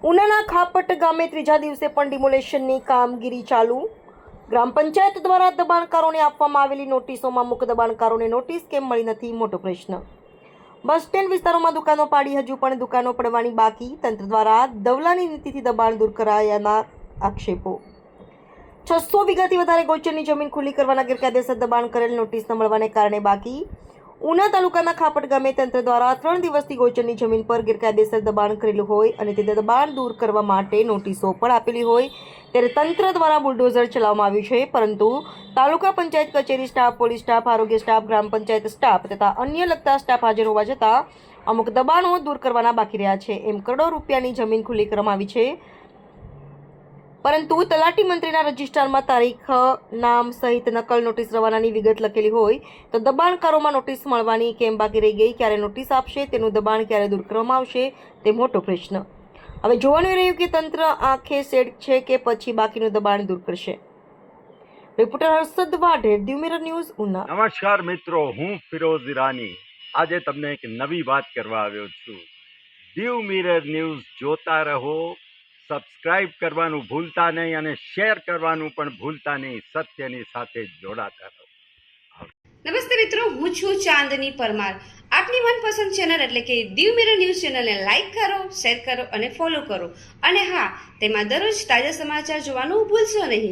ઉનાના ખાપટ ગામે ત્રીજા દિવસે પણ ડિમોલેશનની કામગીરી ચાલુ. ગ્રામ પંચાયત દ્વારા દબાણકારોને આપવામાં આવેલી નોટિસોમાં મુખ્ય દબાણકારોને નોટિસ કેમ મળી નથી, મોટો પ્રશ્ન. બસ સ્ટેન્ડ વિસ્તારોમાં દુકાનો પાડી હજુ પણ દુકાનો પડવાની બાકી. તંત્ર દ્વારા દવલાની નીતિથી દબાણ દૂર કરાયાના આક્ષેપો. 600 વીઘાથી વધારે ગૌચરની જમીન ખુલ્લી કરવાના ગેરકાયદેસર દબાણ કરેલ નોટિસ ન મળવાને કારણે બાકી. ઉના તાલુકાના ખાપટ ગામે તંત્ર દ્વારા 3 દિવસથી ગૌચરની જમીન પર ગેરકાયદેસર દબાણ કરેલું હોય અને તે દબાણ દૂર કરવા માટે નોટિસો પણ આપેલી હોય ત્યારે તંત્ર દ્વારા બુલડોઝર ચલાવવામાં આવ્યું છે, પરંતુ તાલુકા પંચાયત કચેરી સ્ટાફ, પોલીસ સ્ટાફ, આરોગ્ય સ્ટાફ, ગ્રામ પંચાયત સ્ટાફ તથા અન્ય લગતા સ્ટાફ હાજર હોવા છતાં અમુક દબાણો દૂર કરવાના બાકી રહ્યા છે. એમ કરોડો રૂપિયાની જમીન ખુલ્લી કરવામાં આવી છે, પરંતુ તલાટી મંત્રીના રજિસ્ટરમાં તારીખ, નામ સહિત નકલ નોટિસ રવાનાની વિગત લખેલી હોય તો દબાણકારોમાં નોટિસ મળવાની કેમ બાકી રહી ગઈ? ક્યારે નોટિસ આપશે? તેનું દબાણ ક્યારે દૂર કરવામાં આવશે? તે મોટો પ્રશ્ન. હવે જોવાનું એ રહ્યું કે તંત્ર આંખે સેડ છે કે પછી બાકીનું દબાણ દૂર કરશે. Reporter Harshad Vadher, Diu mirror news, Una. નમસ્કાર મિત્રો, હું ફિરોઝ ઈરાની. આજે તમને એક નવી વાત કરવા આવ્યો છું. દીવ મિરર ન્યૂઝ જોતા રહો, સબસ્ક્રાઇબ કરવાનું ભૂલતા નહીં અને શેર કરવાનું પણ ભૂલતા નહીં. સત્યની સાથે જોડાતા રહો. નમસ્તે મિત્રો, હું છું ચાંદની પરમાર. આપની મનપસંદ ચેનલ એટલે કે દીવ મિરર ન્યૂઝ ચેનલને લાઈક કરો, શેર કરો અને ફોલો કરો. અને હા, તેમાં દરરોજ તાજા સમાચાર જોવાનું ભૂલશો નહીં.